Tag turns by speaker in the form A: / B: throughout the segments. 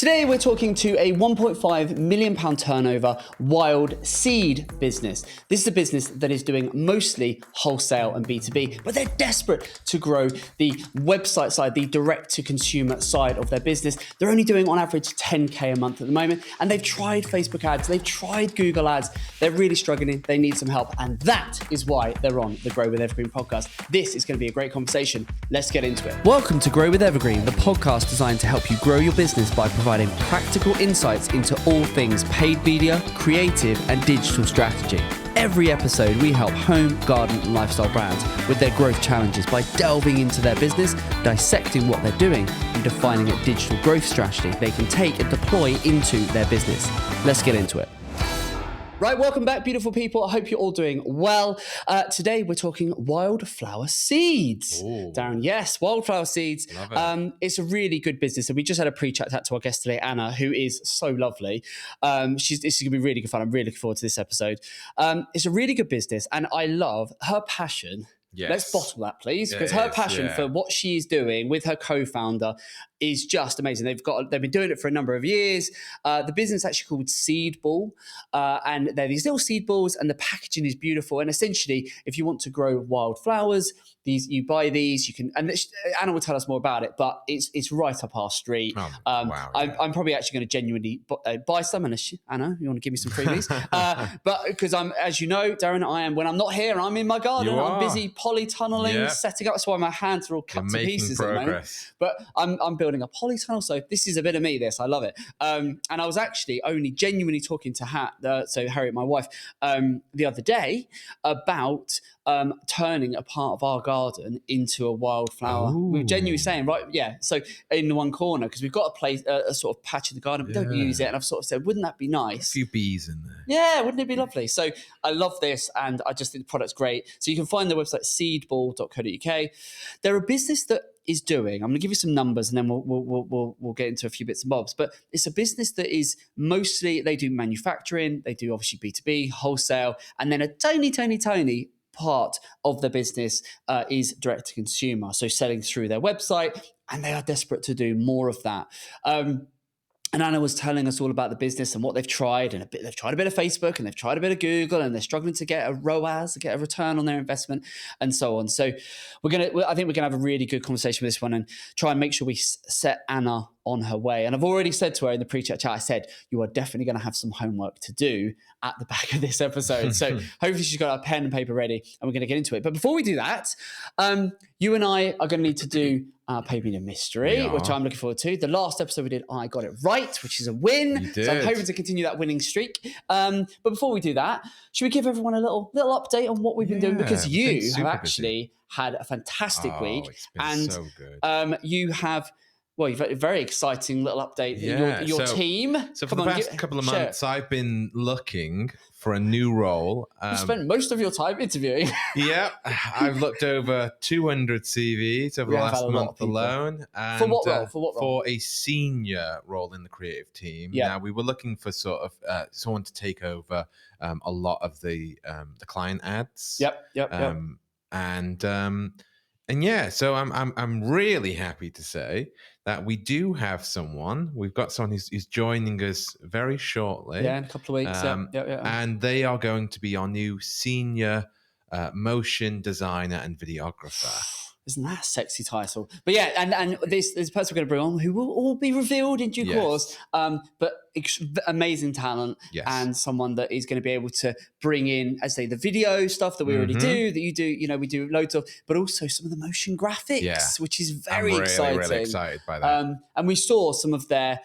A: Today we're talking to a 1.5 million pound turnover wild seed business. This is a business that is doing mostly wholesale and B2B, but they're desperate to grow the website side, the direct to consumer side of their business. They're only doing on average 10K a month at the moment, and they've tried Facebook ads, they've tried Google ads. They're really struggling, they need some help, and that is why they're on the Grow with Evergreen podcast. This is going to be a great conversation. Let's get into it. Welcome to Grow with Evergreen, the podcast designed to help you grow your business by providing practical insights into all things paid media, creative, and digital strategy. Every episode, we help home, garden, and lifestyle brands with their growth challenges by delving into their business, dissecting what they're doing, and defining a digital growth strategy they can take and deploy into their business. Let's get into it. Right, welcome back, beautiful people. I hope you're all doing well. Today, we're talking wildflower seeds.
B: Ooh.
A: Darren, yes, wildflower seeds.
B: Love it.
A: It's a really good business. And we just had a pre-chat to our guest today, Anna, who is so lovely. This is going to be really good fun. I'm really looking forward to this episode. It's a really good business. And I love her passion.
B: Yes.
A: Let's bottle that, please, because her passion for what she's doing with her co-founder is just amazing. They've been doing it for a number of years. The business is actually called Seedball, and they're these little seed balls, and the packaging is beautiful. And essentially, if you want to grow wildflowers, you buy these. You can, and Anna will tell us more about it, but it's right up our street.
B: Wow, yeah.
A: I'm probably actually going to genuinely buy some. Unless Anna, you want to give me some freebies? But because as you know, Darren, when I'm not here, I'm in my garden. I'm busy polytunneling, setting up. That's why my hands are all cut to pieces at the moment. But I'm building a polytunnel, so this is a bit of me. I love it. And I was actually only genuinely talking to Harriet, my wife, the other day about turning a part of our garden into a wildflower. We were genuinely saying, right, yeah. So in the one corner, because we've got a place, a sort of patch in the garden, we don't use it, and I've sort of said, wouldn't that be nice?
B: A few bees in there.
A: Yeah, wouldn't it be lovely? So I love this, and I just think the product's great. So you can find their website, seedball.co.uk. They're a business that is doing, I'm going to give you some numbers, and then we'll get into a few bits and bobs. But it's a business that is mostly, they do manufacturing, they do obviously B2B, wholesale, and then a tiny part of the business is direct to consumer, so selling through their website, and they are desperate to do more of that. And Anna was telling us all about the business and what they've tried, and they've tried a bit of Facebook, and they've tried a bit of Google, and they're struggling to get a ROAS, to get a return on their investment, and so on. So I think we're gonna have a really good conversation with this one, and try and make sure we set Anna on her way. And I've already said to her in the pre-chat chat, I said, you are definitely going to have some homework to do at the back of this episode. So hopefully she's got a pen and paper ready, and we're going to get into it. But before we do that, you and I are going to need to do Paid Media Mystery, which I'm looking forward to. The last episode we did, I got it right, which is a win.
B: You did.
A: So I'm hoping to continue that winning streak. But before we do that, should we give everyone a little update on what we've been doing? Because you have actually had a fantastic week.
B: It's been so good.
A: You have... Well, you've had a very exciting little update. Your team.
B: So for the past couple of months, I've been looking for a new role.
A: You spent most of your time interviewing.
B: Yeah, I've looked over 200 CVs over the last month alone. And
A: for what role?
B: For a senior role in the creative team.
A: Yeah.
B: Now, we were looking for sort of someone to take over a lot of the client ads.
A: Yep.
B: And yeah, so I'm really happy to say that we do have someone. We've got someone who's joining us very shortly.
A: Yeah, in a couple of weeks.
B: And they are going to be our new senior motion designer and videographer.
A: Isn't that a sexy title? But yeah, and this person we're going to bring on, who will all be revealed in due course, but amazing talent, and someone that is going to be able to bring in, as I say, the video stuff that we already do, that you do, we do loads of, but also some of the motion graphics, which is very exciting.
B: I'm really excited by that.
A: And we saw some of their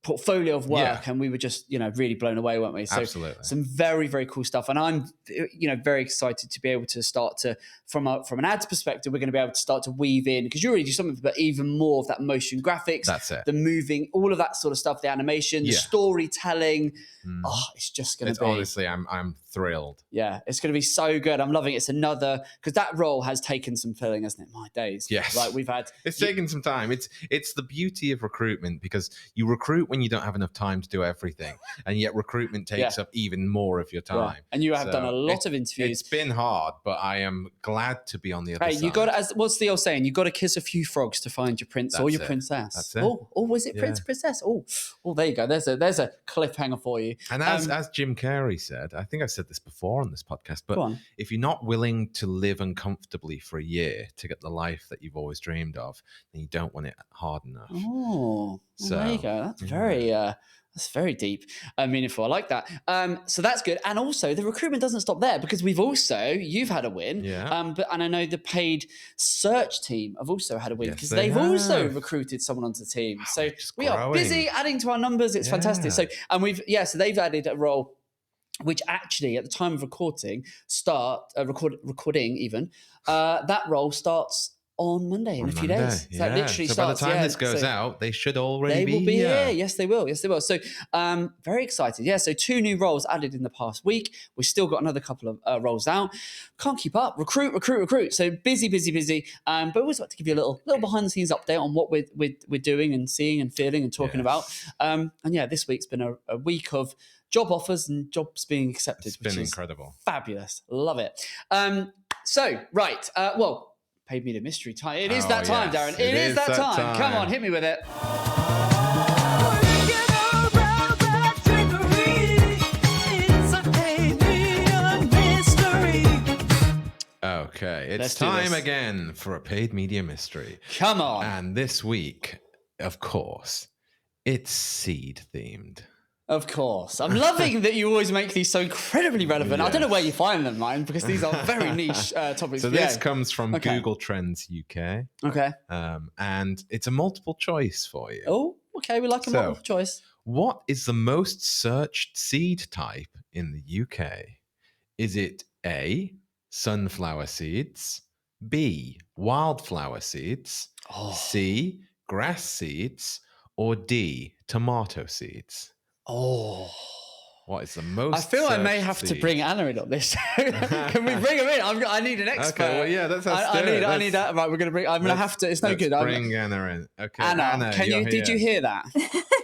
A: portfolio of work, and we were just really blown away, weren't we? So
B: absolutely,
A: some very, very cool stuff, and I'm very excited to be able to start to, from an ads perspective, we're going to be able to start to weave in, because you already do something, but even more of that motion graphics,
B: that's it,
A: the moving, all of that sort of stuff, the animation, the storytelling. It's just going to be,
B: honestly, I'm thrilled.
A: Yeah, it's going to be so good. I'm loving it. It's another, because that role has taken some filling, hasn't it? My days.
B: Yes,
A: like we've had,
B: it's taken some time. It's the beauty of recruitment, because you recruit when you don't have enough time to do everything, and yet recruitment takes up even more of your time.
A: And you have done a lot of interviews.
B: It's been hard, but I am glad to be on the other side.
A: You got to, as what's the old saying? You got to kiss a few frogs to find your prince or your princess.
B: That's it.
A: Oh, was it prince, princess? Oh, there you go. There's a cliffhanger for you.
B: And as Jim Carrey said, I think I've said this before on this podcast, but if you're not willing to live uncomfortably for a year to get the life that you've always dreamed of, then you don't want it hard enough.
A: Oh, so there you go. That's very deep and meaningful. I like that. So that's good. And also the recruitment doesn't stop there, because you've had a win. And I know the paid search team have also had a win, because they've also recruited someone onto the team. So we are busy adding to our numbers. It's fantastic. So, so they've added a role which actually at the time of recording that role starts on Monday in a few days. So it literally starts.
B: By the time this goes out, they should already
A: be here. Yes, they will. So very excited. Yeah, so 2 new roles added in the past week. We've still got another couple of roles out. Can't keep up. Recruit. So busy. But we always like to give you a little behind the scenes update on what we're doing and seeing and feeling and talking about. This week's been a week of job offers and jobs being accepted.
B: It's been incredible.
A: Fabulous. Love it. Paid media mystery time. It is that time, Darren. It is that time. Come on, hit me with it.
B: Okay, it's time again for a paid media mystery.
A: Come on.
B: And this week, of course, it's seed themed.
A: Of course. I'm loving that you always make these so incredibly relevant. Yes. I don't know where you find them, mine, because these are very niche topics.
B: So this comes from Google Trends UK.
A: Okay.
B: And it's a multiple choice for you.
A: Oh, okay. We like a multiple choice.
B: What is the most searched seed type in the UK? Is it A, sunflower seeds, B, wildflower seeds, C, grass seeds, or D, tomato seeds?
A: Oh,
B: what is the most?
A: I feel I may have to bring Anna in on this. Can we bring her in? I need an expert.
B: Okay, well, yeah, that's
A: I need that. Right, we're gonna bring. I'm gonna have to. It's no good.
B: Bring Anna in. Okay,
A: Anna, did you hear that?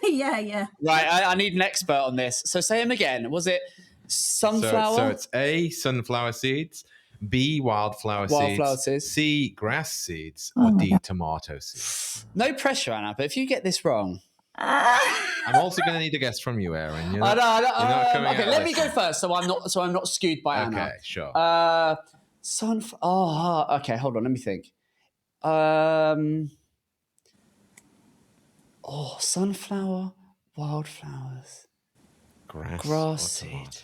C: Yeah.
A: Right, I need an expert on this. So say them again. Was it sunflower?
B: So it's A, sunflower seeds, B, wildflower seeds, C, grass seeds, or D, tomato seeds.
A: No pressure, Anna, but if you get this wrong.
B: I'm also going to need a guess from you, Aaron.
A: Okay, let me go first, so I'm not skewed by Anna.
B: Okay, sure.
A: Okay, hold on, let me think. Sunflower, wildflowers, grass seed.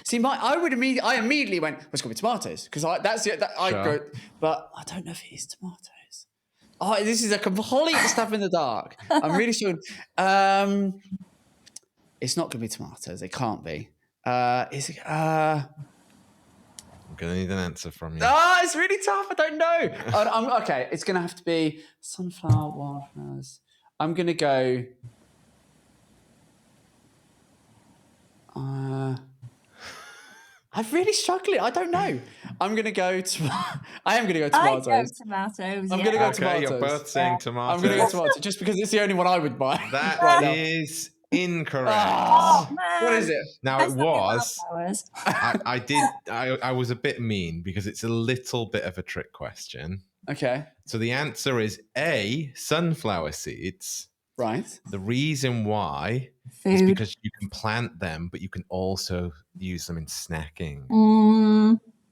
A: See, I immediately went, it's got to be tomatoes, because that's it. I go, but I don't know if it is tomatoes. Oh, this is a complete stab in the dark. I'm really sure. It's not going to be tomatoes. It can't be. Is it?
B: I'm going to need an answer from you.
A: It's really tough. I don't know. Okay, it's going to have to be sunflower, wildflowers. I'm going to go. I'm really struggling. I don't know. I'm going to go. I am going to go tomatoes.
C: I go tomatoes.
A: I'm going to go tomatoes.
B: Okay, you're both saying tomatoes.
A: I'm going to go tomatoes just because it's the only one I would buy.
B: That is incorrect.
A: Oh, what is it?
B: Now it was. I was a bit mean because it's a little bit of a trick question.
A: Okay.
B: So the answer is A, sunflower seeds.
A: Right.
B: The reason why is because you can plant them, but you can also use them in snacking.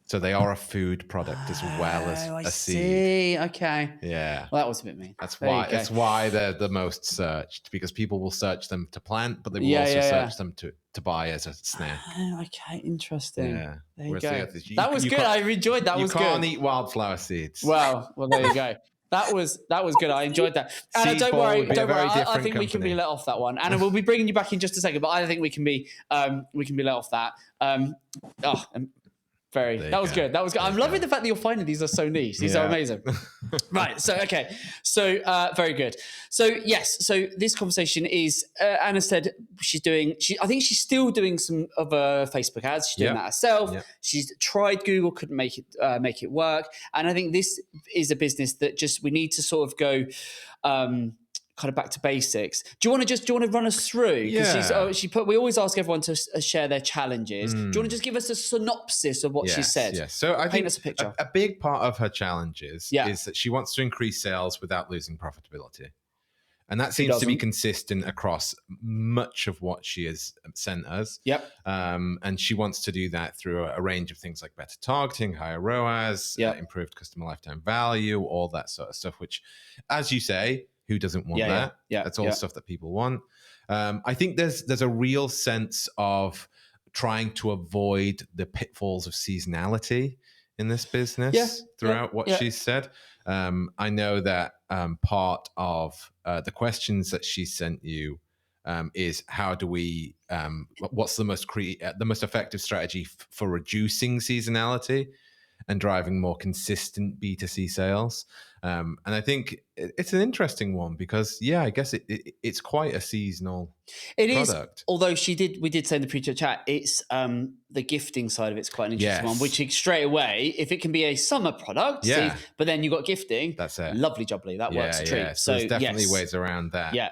B: So they are a food product as well as a seed.
A: Okay.
B: Yeah.
A: Well, that was a bit mean.
B: That's why they're the most searched, because people will search them to plant, but they will also search them to buy as a snack.
A: Okay, interesting.
B: Yeah.
A: There you go. That was good. I enjoyed that.
B: You can't eat wildflower seeds.
A: Well, there you go. That was good. I enjoyed that. Anna, don't worry. I think we can be let off that one. Anna, we'll be bringing you back in just a second, but I think we can be let off that. That was good. I'm loving the fact that you're finding these are so niche. These are amazing. Right. So, okay. So, very good. So, yes. So this conversation is, Anna said I think she's still doing some of Facebook ads. She's doing that herself. Yep. She's tried Google, couldn't make it work. And I think this is a business that we need to sort of go kind of back to basics. Do you want to run us through?
B: Yeah.
A: We always ask everyone to share their challenges. Do you want to just give us a synopsis of what she said?
B: Yes. So I
A: Paint
B: think
A: us a picture.
B: a big part of her challenges
A: Yeah.
B: is that she wants to increase sales without losing profitability. And that
A: She
B: seems to be
A: doesn't.
B: consistent across much of what she has sent us.
A: Yep.
B: And she wants to do that through a range of things like better targeting, higher ROAS,
A: Yep.
B: improved customer lifetime value, all that sort of stuff, which, as you say, who doesn't want that?
A: Yeah.
B: That's all stuff that people want. I think there's a real sense of trying to avoid the pitfalls of seasonality in this business throughout what she's said. I know that part of the questions that she sent you is how do we what's the most effective strategy for reducing seasonality and driving more consistent B2C sales. And I think it's an interesting one because, I guess it's quite a seasonal product.
A: Although we did say in the pre-chat, it's the gifting side of it's quite an interesting one, which straight away, if it can be a summer product, but then you've got gifting,
B: that's it.
A: Lovely jubbly, that works a treat.
B: Yeah. So there's definitely ways around that.
A: Yeah.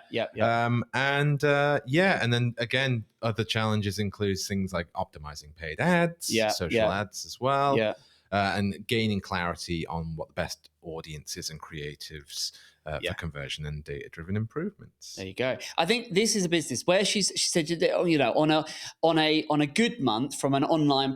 B: And then again, other challenges includes things like optimizing paid ads, social ads as well.
A: Yeah.
B: And gaining clarity on what the best audiences and creatives for conversion and data-driven improvements.
A: There you go. I think this is a business where she said, on a good month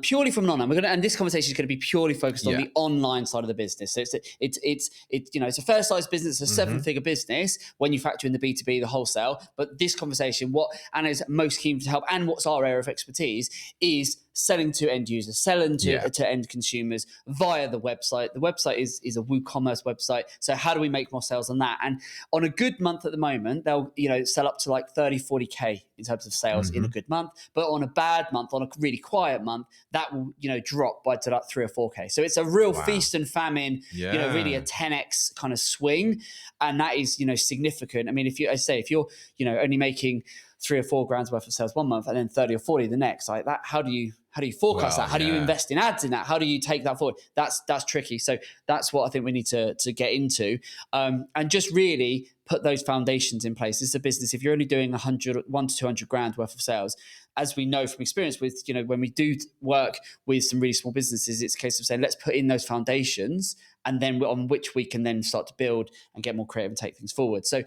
A: purely from an online, and this conversation is going to be purely focused on the online side of the business. So it's a fair sized business, a 7-figure business when you factor in the B2B, the wholesale. But this conversation, what Anna's most keen to help, and what's our area of expertise, is selling to end users, selling to end consumers via the website. The website is a WooCommerce website. So how do we make more sales on that? And on a good month at the moment, they'll sell up to like 30, 40K in terms of sales in a good month. But on a bad month, on a really quiet month, that will drop by to like 3 or 4K. So it's a real feast and famine, really a 10x kind of swing. And that is, significant. I mean, if you're only making 3 or 4 grand's worth of sales one month and then 30 or 40 the next, like that, how do you forecast that? How do you invest in ads in that? How do you take that forward? That's tricky. So that's what I think we need to get into, and just really put those foundations in place. This is a business, if you're only doing 1 to 200 grand worth of sales, as we know from experience with, when we do work with some really small businesses, it's a case of saying, let's put in those foundations and then on which we can then start to build and get more creative and take things forward. So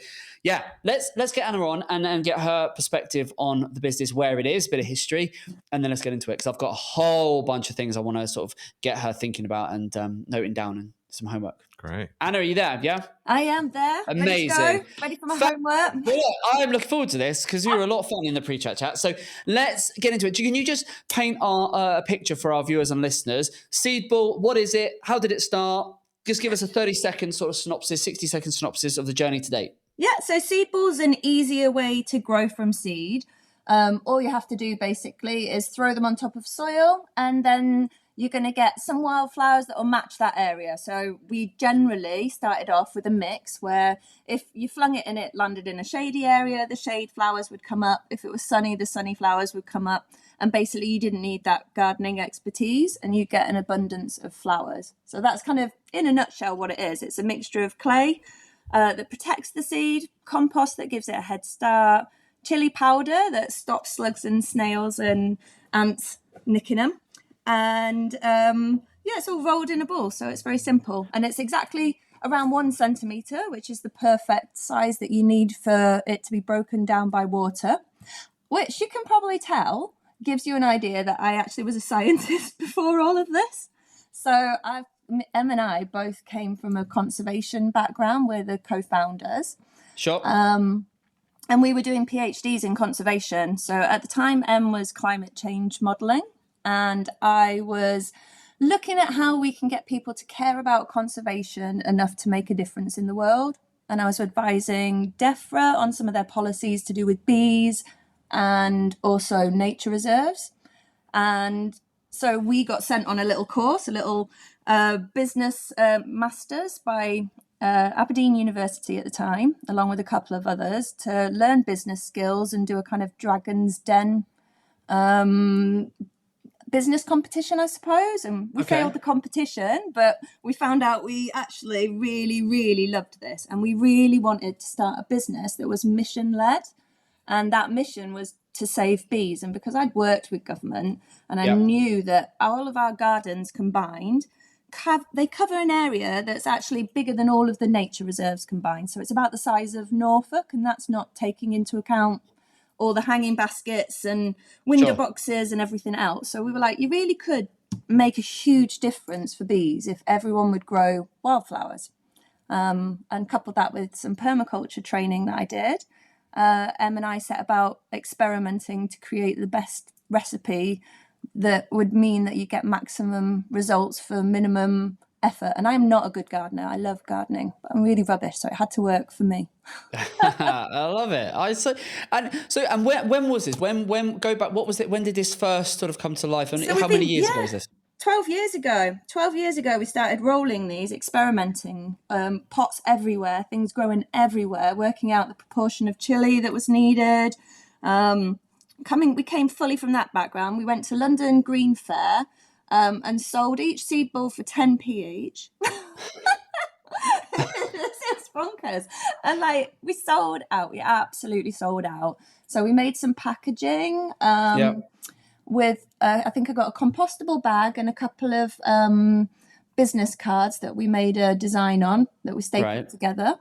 A: let's get Anna on and get her perspective on the business, where it is, a bit of history, and then let's get into it, because I've got a whole bunch of things I want to sort of get her thinking about and noting down, and some homework.
B: Great.
A: Anna, are you there? Yeah?
C: I am there.
A: Amazing.
C: Ready to go? Ready for my homework?
A: Well, I'm looking forward to this because we were a lot of fun in the pre-chat. So let's get into it. Can you just paint a picture for our viewers and listeners? Seedball, what is it? How did it start? Just give us a 30-second sort of synopsis, 60-second synopsis of the journey to date.
C: Yeah, so Seedball is an easier way to grow from seed. All you have to do basically is throw them on top of soil, and then you're going to get some wildflowers that will match that area. So we generally started off with a mix where if you flung it and it landed in a shady area, the shade flowers would come up. If it was sunny, the sunny flowers would come up. And basically you didn't need that gardening expertise and you get an abundance of flowers. So that's kind of, in a nutshell, what it is. It's a mixture of clay that protects the seed, compost that gives it a head start, chili powder that stops slugs and snails and ants nicking them. And it's all rolled in a ball, so it's very simple, and it's exactly around 1 centimeter, which is the perfect size that you need for it to be broken down by water, which you can probably tell gives you an idea that I actually was a scientist before all of this. So Em and I both came from a conservation background. We're the co-founders.
A: Sure.
C: And we were doing PhDs in conservation. So at the time, Em was climate change modelling, and I was looking at how we can get people to care about conservation enough to make a difference in the world. And I was advising DEFRA on some of their policies to do with bees and also nature reserves. And so we got sent on a little course, a little business masters by Aberdeen University at the time, along with a couple of others, to learn business skills and do a kind of Dragon's Den business competition, I suppose, and we failed the competition, but we found out we actually really, really loved this, and we really wanted to start a business that was mission led, and that mission was to save bees. And because I'd worked with government and I knew that all of our gardens combined, they cover an area that's actually bigger than all of the nature reserves combined. So it's about the size of Norfolk, and that's not taking into account all the hanging baskets and window boxes and everything else. So we were like, you really could make a huge difference for bees if everyone would grow wildflowers. And coupled that with some permaculture training that I did, Em and I set about experimenting to create the best recipe that would mean that you get maximum results for minimum effort. And I'm not a good gardener. I love gardening, but I'm really rubbish, so it had to work for me.
A: I love it. And when was this? When go back? What was it? When did this first sort of come to life? And how many years ago was this?
C: 12 years ago. 12 years ago, we started rolling these, experimenting, pots everywhere, things growing everywhere, working out the proportion of chili that was needed. We came fully from that background. We went to London Green Fair and sold each seed ball for 10p each. It's bonkers. And we sold out. We absolutely sold out. So we made some packaging. With I think I got a compostable bag and a couple of business cards that we made a design on that we stapled together,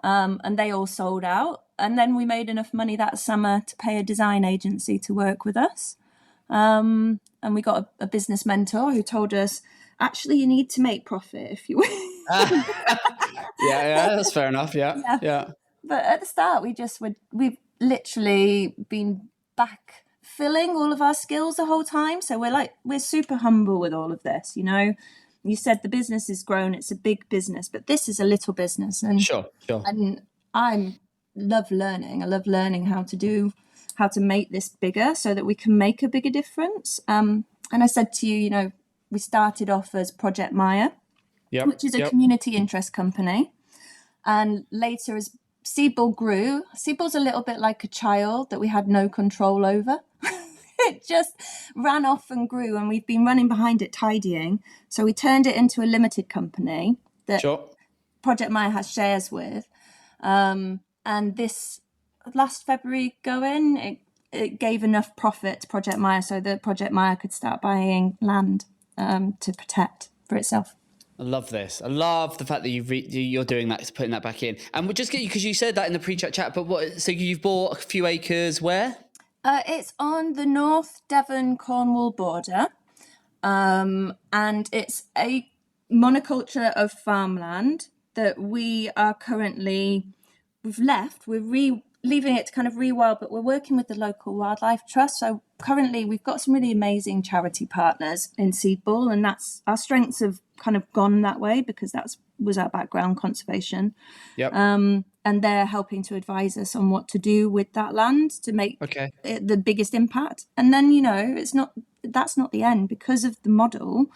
C: and they all sold out. And then we made enough money that summer to pay a design agency to work with us, and we got a business mentor who told us, actually, you need to make profit if you
A: yeah, that's fair enough. Yeah.
C: But at the start, we've literally been backfilling all of our skills the whole time. So we're super humble with all of this. You said the business is grown; it's a big business, but this is a little business. And
A: sure.
C: And I love learning. I love learning how to make this bigger so that we can make a bigger difference. And I said to you, we started off as Project Maya, which is a community interest company. And later, as Seedball grew, Seedball's a little bit like a child that we had no control over. It just ran off and grew, and we've been running behind it tidying. So we turned it into a limited company that Project Maya has shares with. And this last February it gave enough profit to Project Maya so that Project Maya could start buying land to protect for itself.
A: I love this. I love the fact that you're doing that, putting that back in. And we'll just get you, because you said that in the pre-chat, but so you've bought a few acres where?
C: It's on the North Devon-Cornwall border. And it's a monoculture of farmland that we've left. We're leaving it to kind of rewild, but we're working with the local wildlife trust. So currently we've got some really amazing charity partners in Seedball, and that's our strengths have kind of gone that way because that was our background, conservation. And they're helping to advise us on what to do with that land to make it the biggest impact. And then, that's not the end. Because of the model,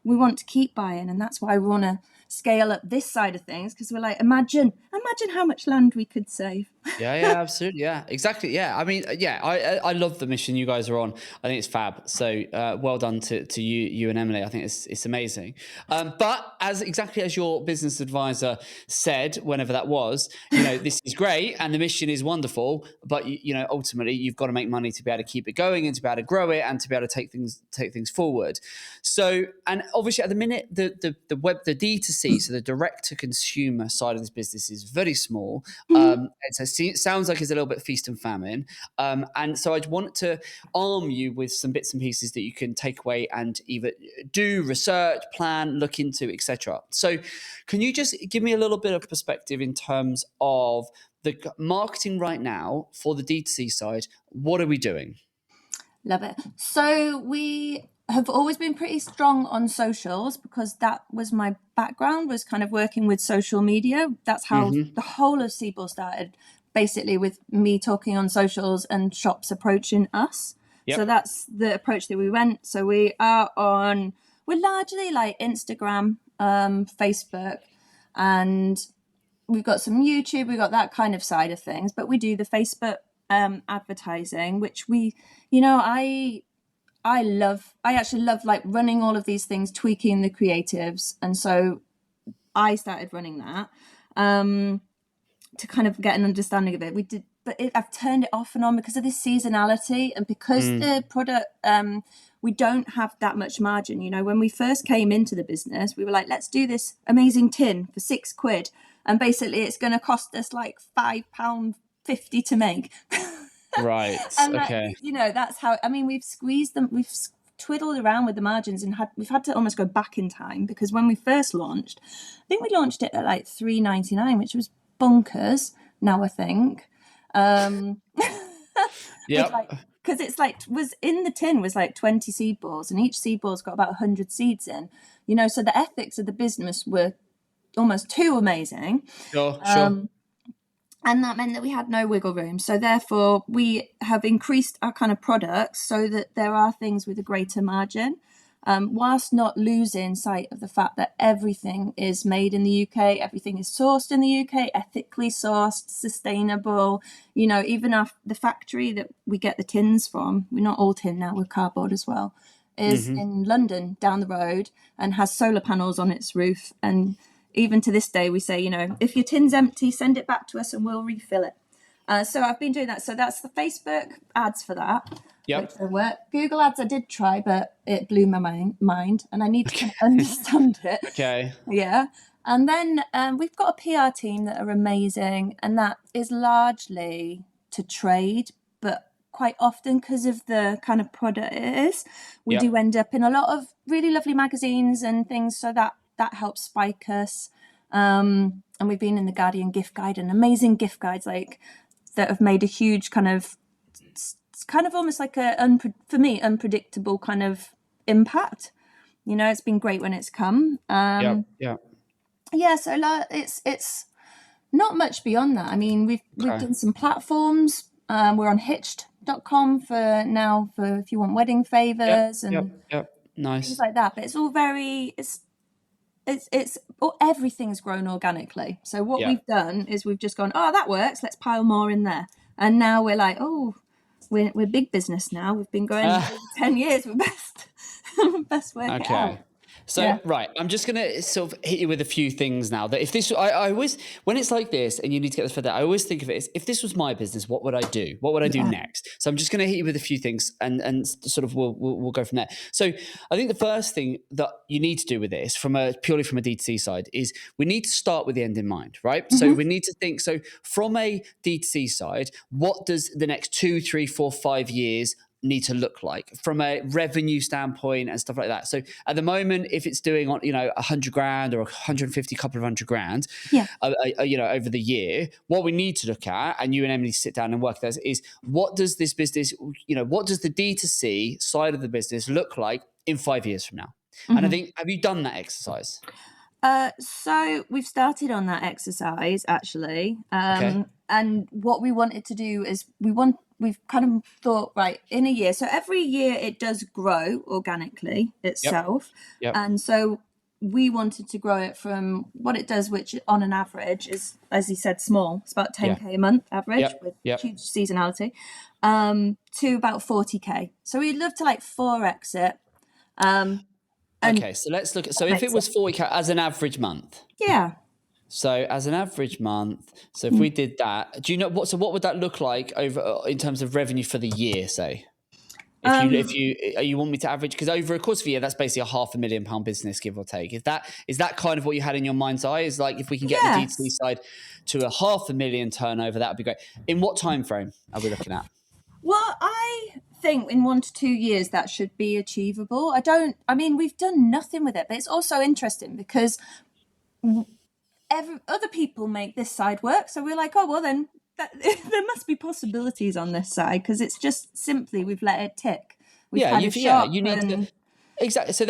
C: we want to keep buying, and that's why we want to scale up this side of things, because we're like, imagine how much land we could save.
A: Yeah, absolutely. Yeah, exactly. Yeah. I mean, I love the mission you guys are on. I think it's fab. So well done to you and Emily. I think it's amazing. But exactly as your business advisor said, whenever that was, this is great and the mission is wonderful, but ultimately you've got to make money to be able to keep it going and to be able to grow it and to be able to take things forward. So, and obviously at the minute, the D2C, so the direct to consumer side of this business is very small. It sounds like it's a little bit feast and famine. And so I want to arm you with some bits and pieces that you can take away and either do research, plan, look into, etc. So can you just give me a little bit of perspective in terms of the marketing right now for the D2C side? What are we doing?
C: Love it. So we have always been pretty strong on socials because that was my background, was kind of working with social media. That's how the whole of Seedball started, basically with me talking on socials and shops approaching us. So that's the approach that we went. So we're largely like Instagram, Facebook, and we've got some YouTube, we've got that kind of side of things, but we do the Facebook advertising, which I actually love like running all of these things, tweaking the creatives. And so I started running that to kind of get an understanding of it. I've turned it off and on because of this seasonality and because the product, we don't have that much margin. You know, when we first came into the business, we were like, let's do this amazing tin for £6. And basically it's going to cost us like £5.50 to make.
A: Right.
C: And
A: Okay.
C: that's how, I mean, we've squeezed them, we've twiddled around with the margins and we've had to almost go back in time, because when we first launched, I think we launched it at like $3.99, which was bonkers now, I think.
A: Yep.
C: Because it's like, was in the tin was like 20 seed balls, and each seed ball's got about 100 seeds in, so the ethics of the business were almost too amazing.
A: Sure.
C: And that meant that we had no wiggle room. So therefore, we have increased our kind of products so that there are things with a greater margin, whilst not losing sight of the fact that everything is made in the UK, everything is sourced in the UK, ethically sourced, sustainable. Even the factory that we get the tins from, we're not all tin now, we're cardboard as well, is in London down the road and has solar panels on its roof. And even to this day, we say, if your tin's empty, send it back to us and we'll refill it. So I've been doing that. So that's the Facebook ads for that.
A: Yep.
C: Which don't work. Google ads I did try, but it blew my mind, and I need to kind of understand it.
A: Okay.
C: Yeah. And then we've got a PR team that are amazing, and that is largely to trade, but quite often, because of the kind of product it is, we do end up in a lot of really lovely magazines and things, so that helps spike us. And we've been in the Guardian gift guide, and amazing gift guides like that have made a huge kind of, it's kind of almost like for me, unpredictable kind of impact. It's been great when it's come.
A: Yeah.
C: So it's not much beyond that. I mean, we've done some platforms. We're on hitched.com for if you want wedding favors and
A: Nice.
C: things like that. But it's all very, everything's grown organically. So what we've done is we've just gone, oh, that works, let's pile more in there. And now we're like, oh, we're big business now. We've been going over 10 years. We're best work it out.
A: So, right, I'm just going to sort of hit you with a few things now that if this, I always, when it's like this and you need to get this further, I always think of it as, if this was my business, what would I do? What would I do next? So I'm just going to hit you with a few things and sort of we'll go from there. So I think the first thing that you need to do with this purely from a D2C side is we need to start with the end in mind, right? So we need to think, so from a D2C side, what does the next 2, 3, 4, 5 years need to look like from a revenue standpoint and stuff like that? So at the moment, if it's doing on, $100,000 or 150, couple of $100,000, over the year, what we need to look at, and you and Emily sit down and work this, is what does this business, what does the D2C side of the business look like in 5 years from now? And I think, have you done that exercise?
C: So we've started on that exercise actually. And what we wanted to do is we've kind of thought, right, in a year. So every year it does grow organically itself.
A: Yep.
C: And so we wanted to grow it from what it does, which on an average is, as he said, small. It's about 10K a month average with huge seasonality, to about 40K. So we'd love to 4x it.
A: Okay, so let's look at, so if it was 40K as an average month.
C: Yeah.
A: So as an average month, so if we did that, do you know what would that look like over in terms of revenue for the year, say? If you want me to average, because over a course of a year, that's basically a £500,000 business, give or take. Is that kind of what you had in your mind's eye? Is like, if we can get the D2C side to a £500,000 turnover, that would be great. In what time frame are we looking at?
C: Well, I think in 1 to 2 years that should be achievable. We've done nothing with it, but it's also interesting because other people make this side work. So we're like, oh, well then there must be possibilities on this side, because it's just simply we've let it tick.
A: You need to. Exactly. So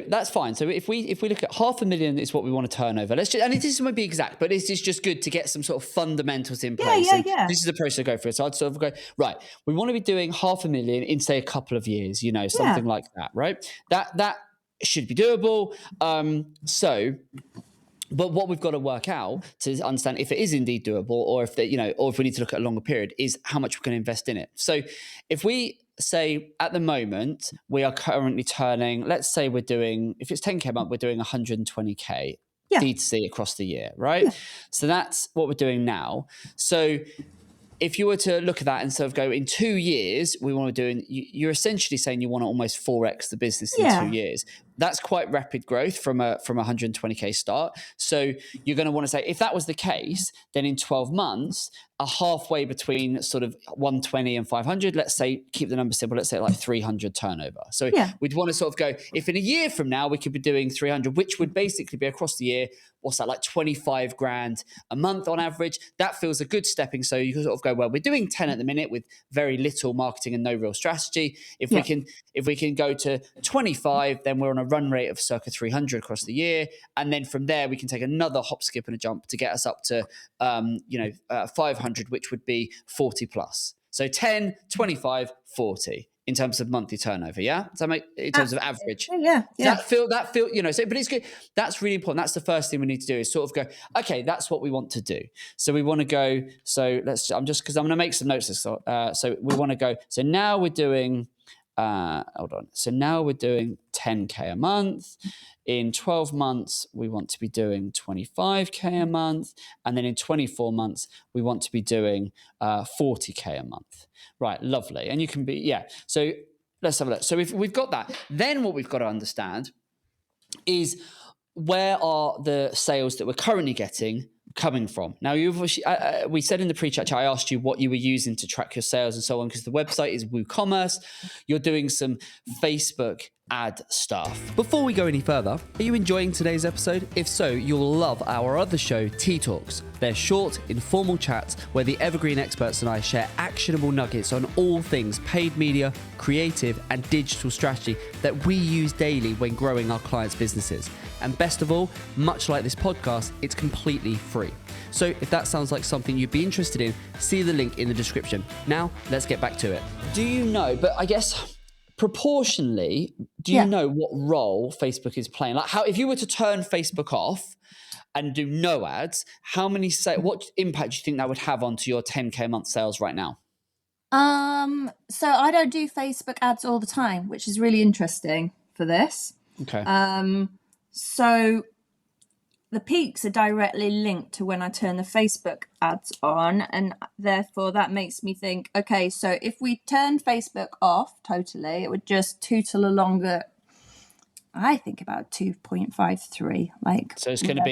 A: that's fine. So if we look at £500,000 is what we want to turn over. Let's just, and it doesn't be exact, but it's just good to get some sort of fundamentals in place.
C: Yeah.
A: This is the process to go through. So I'd sort of go, right, we want to be doing £500,000 in say a couple of years, something like that, right? That should be doable. But what we've got to work out to understand if it is indeed doable, or if we need to look at a longer period, is how much we're going to invest in it. So if we say at the moment, we are currently turning, let's say we're doing, if it's 10K a month, we're doing 120K D2C across the year, right?
C: Yeah.
A: So that's what we're doing now. So if you were to look at that and sort of go in 2 years, we want to do, you're essentially saying you want to almost 4x the business in 2 years. That's quite rapid growth from a 120K start. So you're going to want to say, if that was the case, then in 12 months, a halfway between sort of 120 and 500, let's say, keep the number simple, let's say like 300 turnover. So we'd want to sort of go, if in a year from now we could be doing 300, which would basically be across the year, what's that, like 25 grand a month on average, that feels a good stepping. So you can sort of go, well, we're doing 10 at the minute with very little marketing and no real strategy. If we can go to 25, then we're on a run rate of circa 300 across the year. And then from there, we can take another hop, skip and a jump to get us up to, 500, which would be 40 plus. So 10, 25, 40 in terms of monthly turnover. Yeah. Does that make, in terms of average?
C: Yeah.
A: That feel, so, but it's good. That's really important. That's the first thing we need to do is sort of go, okay, that's what we want to do. So we want to go, because I'm going to make some notes. So we want to go, so now we're doing, hold on. So now we're doing 10K a month. In 12 months, we want to be doing 25K a month. And then in 24 months, we want to be doing 40K a month. Right, lovely. And you can be, So let's have a look. So if we've got that, then what we've got to understand is where are the sales that we're currently getting coming from. Now, we said in the pre-chat, I asked you what you were using to track your sales and so on, because the website is WooCommerce. You're doing some Facebook ad stuff. Before we go any further, are you enjoying today's episode? If so, you'll love our other show, Tea Talks. They're short, informal chats where the evergreen experts and I share actionable nuggets on all things paid media, creative, and digital strategy that we use daily when growing our clients' businesses. And best of all, much like this podcast, it's completely free. So if that sounds like something you'd be interested in, see the link in the description. Now, let's get back to it. Do you know, but I guess proportionally, do you know what role Facebook is playing? Like, how, if you were to turn Facebook off and do no ads, what impact do you think that would have onto your 10K a month sales right now?
C: So I don't do Facebook ads all the time, which is really interesting for this.
A: Okay.
C: So the peaks are directly linked to when I turn the Facebook ads on, and therefore that makes me think, okay, so if we turn Facebook off totally, it would just tootle along I think about 2.53. So
A: it's going to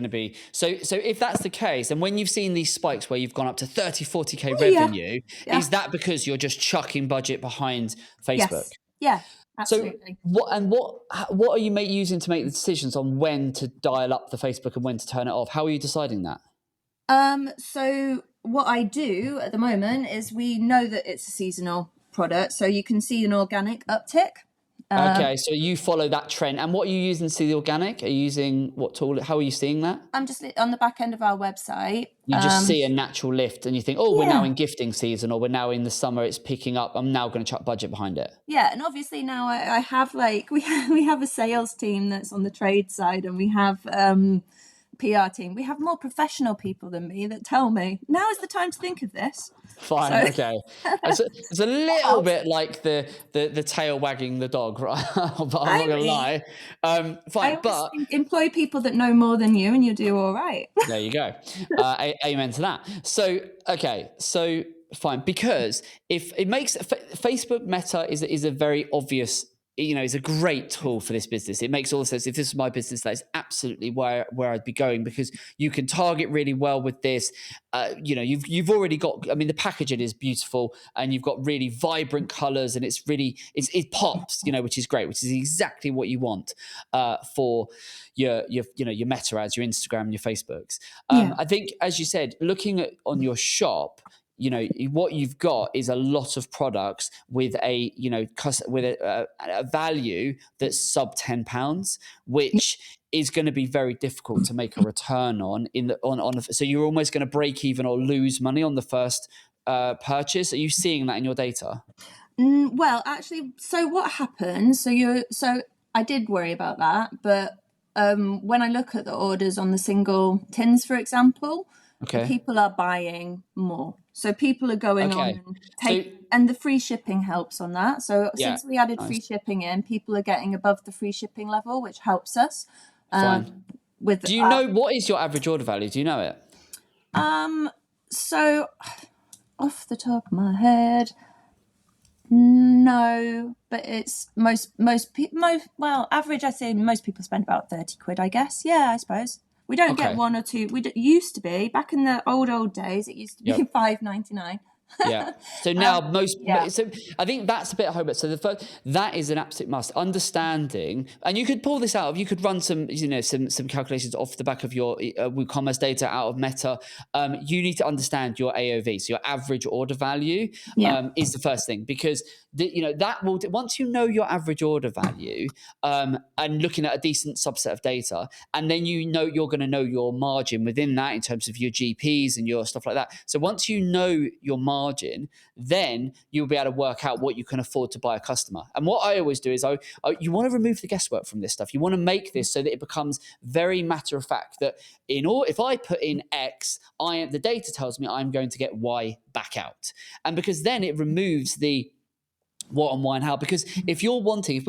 A: be so if that's the case, and when you've seen these spikes where you've gone up to 30, 40K revenue, is that because you're just chucking budget behind Facebook?
C: Yeah. Absolutely.
A: So what are you using to make the decisions on when to dial up the Facebook and when to turn it off? How are you deciding that?
C: So what I do at the moment is, we know that it's a seasonal product, so you can see an organic uptick.
A: Okay, so you follow that trend. And what are you using to see the organic? Are you using what tool? How are you seeing that?
C: I'm just on the back end of our website.
A: You just see a natural lift and you think, we're now in gifting season, or we're now in the summer, it's picking up. I'm now going to chuck budget behind it.
C: Yeah, and obviously now I have we have a sales team that's on the trade side, and we have PR team. We have more professional people than me that tell me now is the time to think of this.
A: Fine, okay. It's a little bit like the tail wagging the dog, right? But I'm not gonna lie. Fine, but
C: employ people that know more than you, and you do all right. There
A: you go. Amen to that. So fine, because if it makes Facebook Meta is a very obvious. It's a great tool for this business. It makes all the sense. If this is my business, that is absolutely where I'd be going, because you can target really well with this. You've already got, the packaging is beautiful, and you've got really vibrant colors, and it pops, which is great, which is exactly what you want for your Meta ads, your Instagram, and your Facebooks. I think, as you said, looking on your shop, what you've got is a lot of products with a value that's sub £10, which is going to be very difficult to make a return on so you're almost going to break even or lose money on the first purchase. Are you seeing that in your data?
C: Well, actually, so what happens? So I did worry about that, but when I look at the orders on the single tins, for example,
A: Okay.
C: people are buying more. So people are going on and and the free shipping helps on that. So since we added free shipping in, people are getting above the free shipping level, which helps us.
A: Fine. Do you know what is your average order value? Do you know it?
C: So off the top of my head, no, but it's most average. I say most people spend about 30 quid, I guess. Yeah, I suppose. We don't get one or two. Used to be back in the old days. It used to be £5.99.
A: Yeah. So now so I think that's a bit of homework. So that is an absolute must. Understanding, and you could pull this out. You could run some calculations off the back of your WooCommerce data out of Meta. You need to understand your AOV, so your average order value, is the first thing, because that will, once you know your average order value, and looking at a decent subset of data, and then you're going to know your margin within that in terms of your GPs and your stuff like that. So once you know your margin, then you'll be able to work out what you can afford to buy a customer. And what I always do is you want to remove the guesswork from this stuff. You want to make this so that it becomes very matter of fact, that if I put in X, the data tells me I'm going to get Y back out. And because then it removes the what and why and how. Because if you're wanting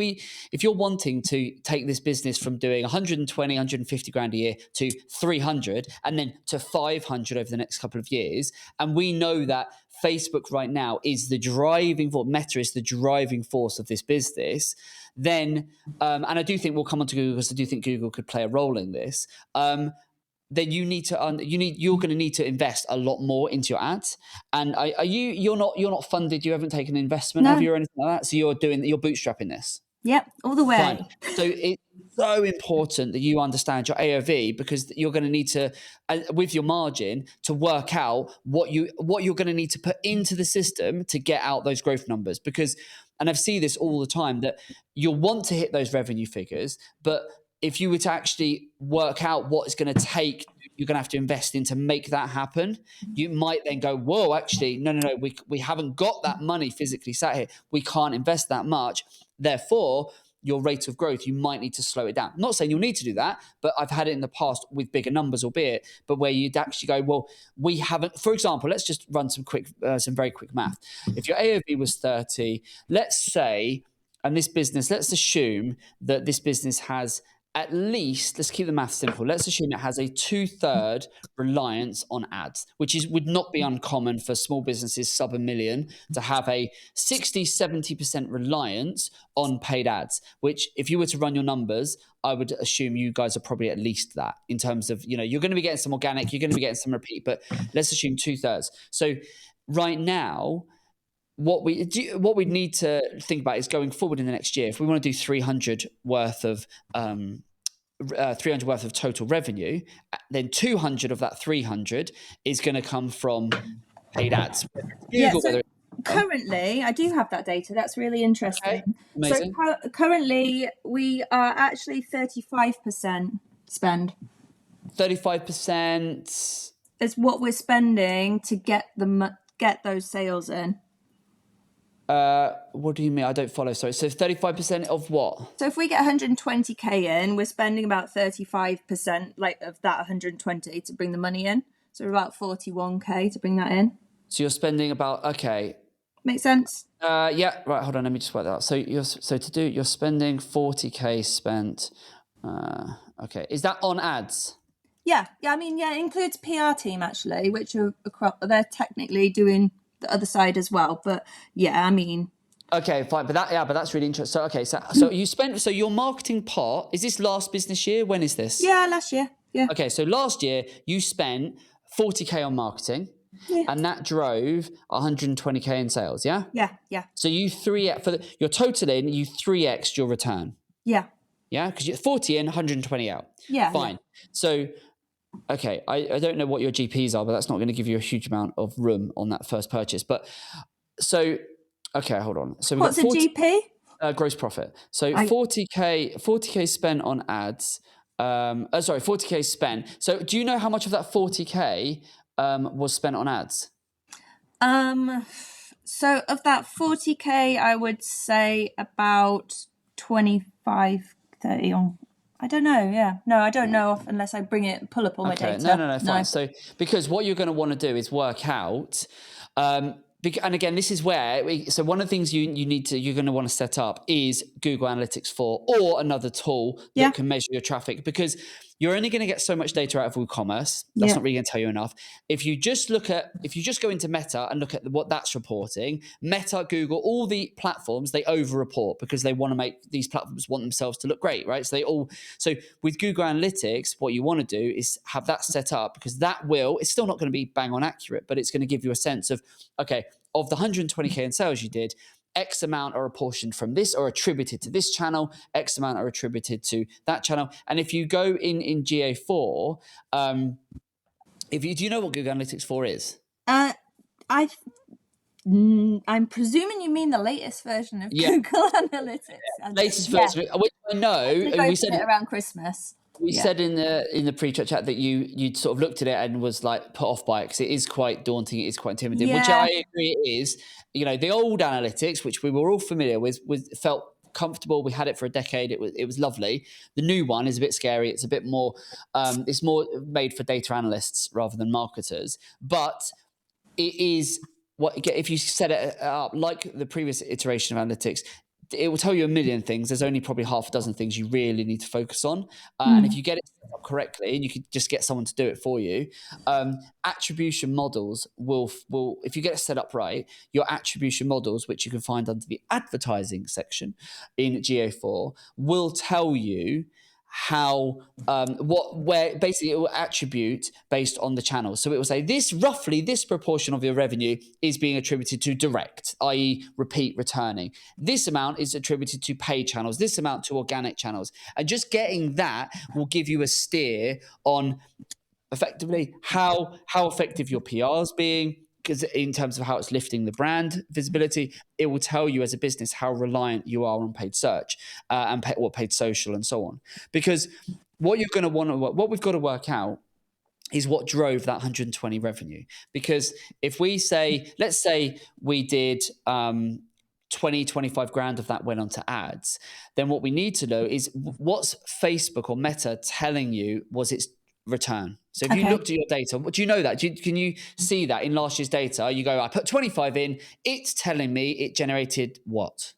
A: to take this business from doing 120, 150 grand a year to 300 and then to 500 over the next couple of years, and we know that Facebook right now is the driving force, Meta is the driving force of this business, then, and I do think we'll come on to Google, because I do think Google could play a role in this, then you're going to need to invest a lot more into your ads. And you're not funded, you haven't taken an investment, have you, or anything like that? So you're bootstrapping this.
C: Yep, all the way.
A: Fine. So it's so important that you understand your AOV, because you're going to need to, with your margin, to work out what you're going to need to put into the system to get out those growth numbers. Because, and I've seen this all the time, that you'll want to hit those revenue figures, but if you were to actually work out what it's going to take, you're going to have to invest in to make that happen, you might then go, whoa, actually, no, we haven't got that money physically sat here. We can't invest that much. Therefore, your rate of growth, you might need to slow it down. I'm not saying you'll need to do that, but I've had it in the past with bigger numbers, albeit, but where you'd actually go, well, we haven't, for example, let's just run some very quick math. If your AOV was 30, let's say, and let's assume that this business has at least, let's keep the math simple. Let's assume it has a 2/3 reliance on ads, which would not be uncommon for small businesses sub $1 million to have a 60-70% reliance on paid ads, which if you were to run your numbers, I would assume you guys are probably at least that, in terms of, you're going to be getting some organic, you're going to be getting some repeat, but let's assume 2/3. So right now, what we need to think about is going forward in the next year. If we want to do 300 worth of 300 worth of total revenue, then 200 of that 300 is going to come from paid ads.
C: Currently, I do have that data. That's really interesting.
A: Okay, amazing.
C: So currently, we are actually 35% spend.
A: 35%
C: is what we're spending to get those sales in.
A: What do you mean? I don't follow. Sorry. So 35% of what?
C: So if we get 120k in, we're spending about 35% of that 120 to bring the money in. So about 41k to bring that in.
A: So you're spending about, okay.
C: Make sense?
A: Yeah. Right. Hold on. Let me just work that out. So you're spending 40k spent. Okay. Is that on ads?
C: Yeah. I mean, it includes PR team actually, which they're technically doing the other side as well, but I mean,
A: okay, fine, but that's really interesting. So okay, so you spent, so your marketing part, is this last business year? When is this?
C: Last year.
A: Okay, so last year you spent 40k on marketing, and that drove 120k in sales. Yeah. So you your total in, you 3x'd your return. Yeah, because you're 40 in, 120 out. Fine. So okay, I don't know what your GPs are, but that's not going to give you a huge amount of room on that first purchase. But so, okay, hold on. So
C: what's a GP?
A: Gross profit. So 40k spent on ads. 40k spent. So do you know how much of that 40k was spent on ads?
C: So of that 40k, I would say about 25, 30 on I don't know. Yeah, no, I don't know unless I pull up all my data.
A: No, fine. So because what you're going to want to do is work out. And again, this is where. So one of the things you're going to want to set up is Google Analytics 4 or another tool that can measure your traffic, because you're only going to get so much data out of WooCommerce. That's not really going to tell you enough. If you just go into Meta and look at what that's reporting, Meta, Google, all the platforms, they over-report because they want to make these platforms want themselves to look great, right? So with Google Analytics, what you want to do is have that set up, because it's still not going to be bang on accurate, but it's going to give you a sense of, okay, of the 120K in sales you did, X amount are apportioned from this or attributed to this channel, X amount are attributed to that channel. And if you go in GA4, do you know what Google Analytics 4 is?
C: I'm presuming you mean the latest version of Google Analytics.
A: Latest version, which I know.
C: We said it around Christmas.
A: We said in the pre-chat chat that you'd sort of looked at it and was like put off by it because it is quite daunting, it is quite intimidating, which I agree it is. The old analytics, which we were all familiar with felt comfortable. We had it for a decade. It was lovely. The new one is a bit scary. It's a bit more. It's more made for data analysts rather than marketers, but it is. If you set it up like the previous iteration of analytics, it will tell you a million things. There's only probably half a dozen things you really need to focus on. And if you get it set up correctly, and you could just get someone to do it for you, attribution models will, if you get it set up right, your attribution models, which you can find under the advertising section in GA4, will tell you how where basically it will attribute based on the channel. So it will say this proportion of your revenue is being attributed to direct, i.e. repeat returning. This amount is attributed to paid channels, this amount to organic channels. And just getting that will give you a steer on effectively how effective your PR is being, because in terms of how it's lifting the brand visibility, it will tell you as a business how reliant you are on paid search and paid social and so on. Because what we've got to work out is what drove that 120 revenue. Because if let's say we did 25 grand of that went onto ads, then what we need to know is what's Facebook or Meta telling you was its return. So if you looked at your data, do you know that? Can you see that in last year's data? You go, I put 25 in, it's telling me it generated what?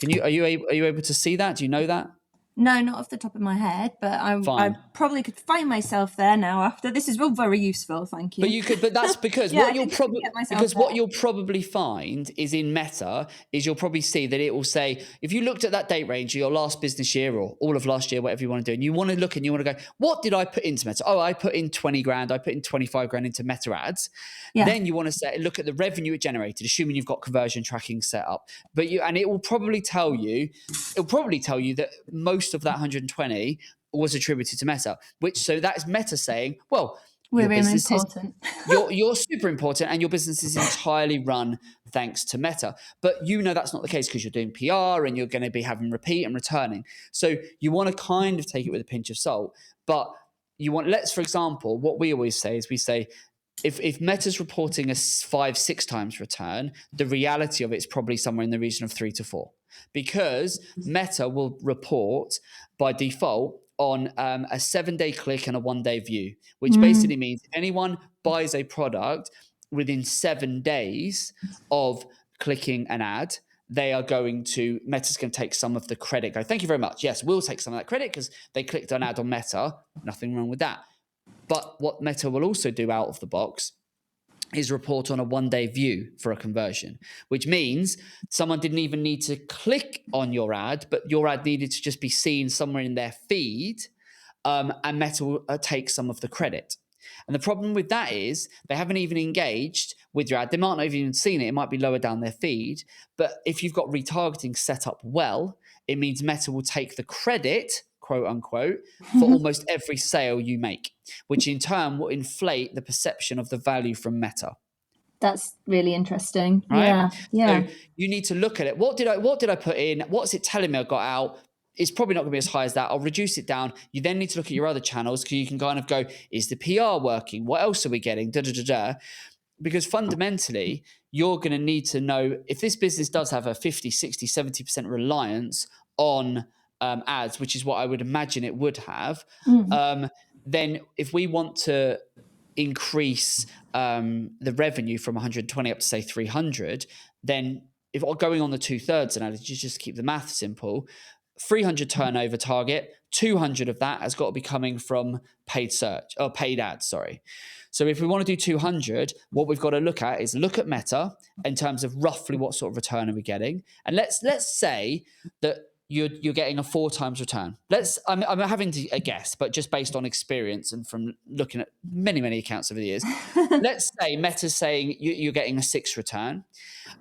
A: Are you able to see that? Do you know that?
C: No, not off the top of my head, but I probably could find myself there now after. This is all very useful, thank you.
A: But that's because what you'll probably find is in Meta is you'll probably see that it will say, if you looked at that date range, your last business year or all of last year, whatever you want to do, and you want to look and you want to go, what did I put into Meta? Oh, I put in 20 grand, I put in 25 grand into Meta ads. Yeah. Then you want to look at the revenue it generated, assuming you've got conversion tracking set up. And it will probably tell you that most of that 120 was attributed to Meta, so that is Meta saying, well,
C: we're really important.
A: You're super important, and your business is entirely run thanks to Meta. But that's not the case, because you're doing PR and you're going to be having repeat and returning. So you want to kind of take it with a pinch of salt. But for example, what we always say is if Meta's reporting a 5-6 times return, the reality of it is probably somewhere in the region of 3 to 4, because Meta will report by default on a 7-day click and a 1-day view, which basically means if anyone buys a product within 7 days of clicking an ad, Meta's going to take some of the credit. Go, thank you very much. Yes, we'll take some of that credit because they clicked an ad on Meta. Nothing wrong with that. But what Meta will also do out of the box is report on a 1-day view for a conversion, which means someone didn't even need to click on your ad, but your ad needed to just be seen somewhere in their feed, and Meta will take some of the credit. And the problem with that is they haven't even engaged with your ad. They might not have even seen it. It might be lower down their feed. But if you've got retargeting set up well, it means Meta will take the credit, quote unquote, for almost every sale you make, which in turn will inflate the perception of the value from Meta.
C: That's really interesting.
A: Right?
C: Yeah.
A: So you need to look at it. What did I put in? What's it telling me I got out? It's probably not going to be as high as that. I'll reduce it down. You then need to look at your other channels, because you can kind of go, is the PR working? What else are we getting? Because fundamentally, you're going to need to know if this business does have a 50, 60, 70% reliance on ads, which is what I would imagine it would have,
C: Mm.
A: then if we want to increase the revenue from 120 up to say 300, then if going on the 2/3 analogy, just keep the math simple, 300 turnover target, 200 of that has got to be coming from paid search or paid ads, sorry. So if we want to do 200, what we've got to look at is look at Meta in terms of roughly what sort of return are we getting. And let's say that you're getting a 4 times return. I'm having to guess, but just based on experience and from looking at many accounts over the years, let's say Meta's saying you're getting a 6 return,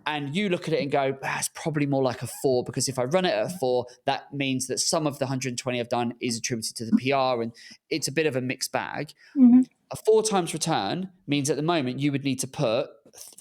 A: and you look at it and go, it's probably more like a 4, because if I run it at a 4, that means that some of the 120 I've done is attributed to the PR, and it's a bit of a mixed bag.
C: Mm-hmm.
A: A 4 times return means at the moment you would need to put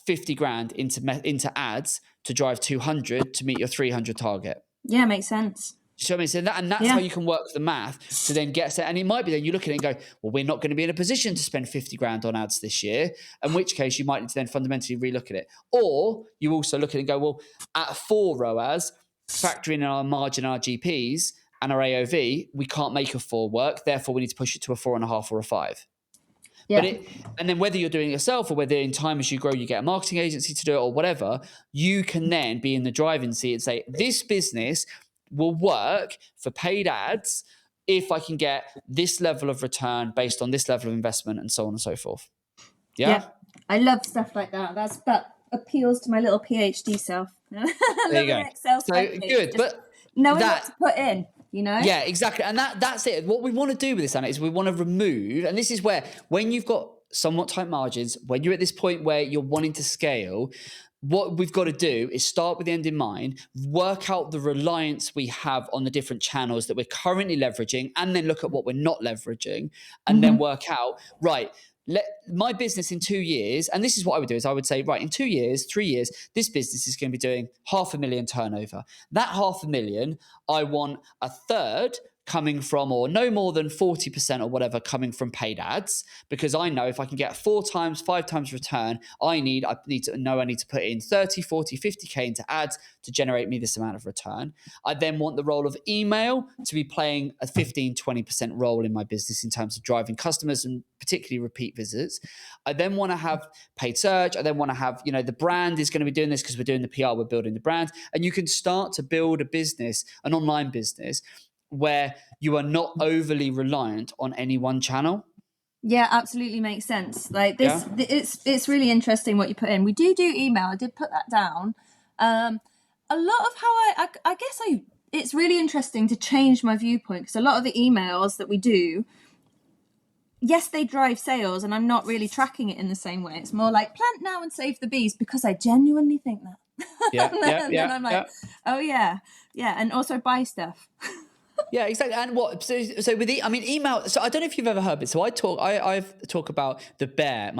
A: 50 grand into ads to drive 200 to meet your 300 target.
C: Yeah, makes sense.
A: So I mean, so that's how you can work the math to then get set. And it might be then you look at it and go, well, we're not going to be in a position to spend 50 grand on ads this year, in which case you might need to then fundamentally relook at it. Or you also look at it and go, well, at 4 ROAS, factoring in our margin, our GPs and our AOV, we can't make a 4 work. Therefore, we need to push it to a 4.5 or a 5.
C: Yeah.
A: And then whether you're doing it yourself or whether in time as you grow, you get a marketing agency to do it or whatever, you can then be in the driving seat and say, this business will work for paid ads if I can get this level of return based on this level of investment and so on and so forth. Yeah.
C: I love stuff like that. That appeals to my little PhD self.
A: There you go.
C: Excel
A: So good, but
C: knowing what to put in. You know?
A: Yeah, exactly. And that's it. What we want to do with this, Anna, is we want to remove, and this is where, when you've got somewhat tight margins, when you're at this point where you're wanting to scale, what we've got to do is start with the end in mind, work out the reliance we have on the different channels that we're currently leveraging, and then look at what we're not leveraging, and then work out, right, my business in 2 years, and this is what I would do, is I would say, right, in 2 years, 3 years, this business is going to be doing 500,000 turnover. That 500,000, I want a third coming from, or no more than 40% or whatever coming from paid ads, because I know if I can get 4 times, 5 times return, I need to put in 30, 40, 50K into ads to generate me this amount of return. I then want the role of email to be playing a 15, 20% role in my business in terms of driving customers and particularly repeat visits. I then want to have paid search. I then want to have, the brand is going to be doing this because we're doing the PR, we're building the brand. And you can start to build a business, an online business, where you are not overly reliant on any one channel.
C: Yeah, absolutely makes sense. Like this, it's really interesting what you put in. We do email. I did put that down. A lot of how I guess it's really interesting to change my viewpoint, because a lot of the emails that we do, yes, they drive sales, and I'm not really tracking it in the same way. It's more like plant now and save the bees, because I genuinely think that. Then I'm like, oh yeah, and also buy stuff.
A: Yeah, exactly. And so with email. So I don't know if you've ever heard it. So I've talk about my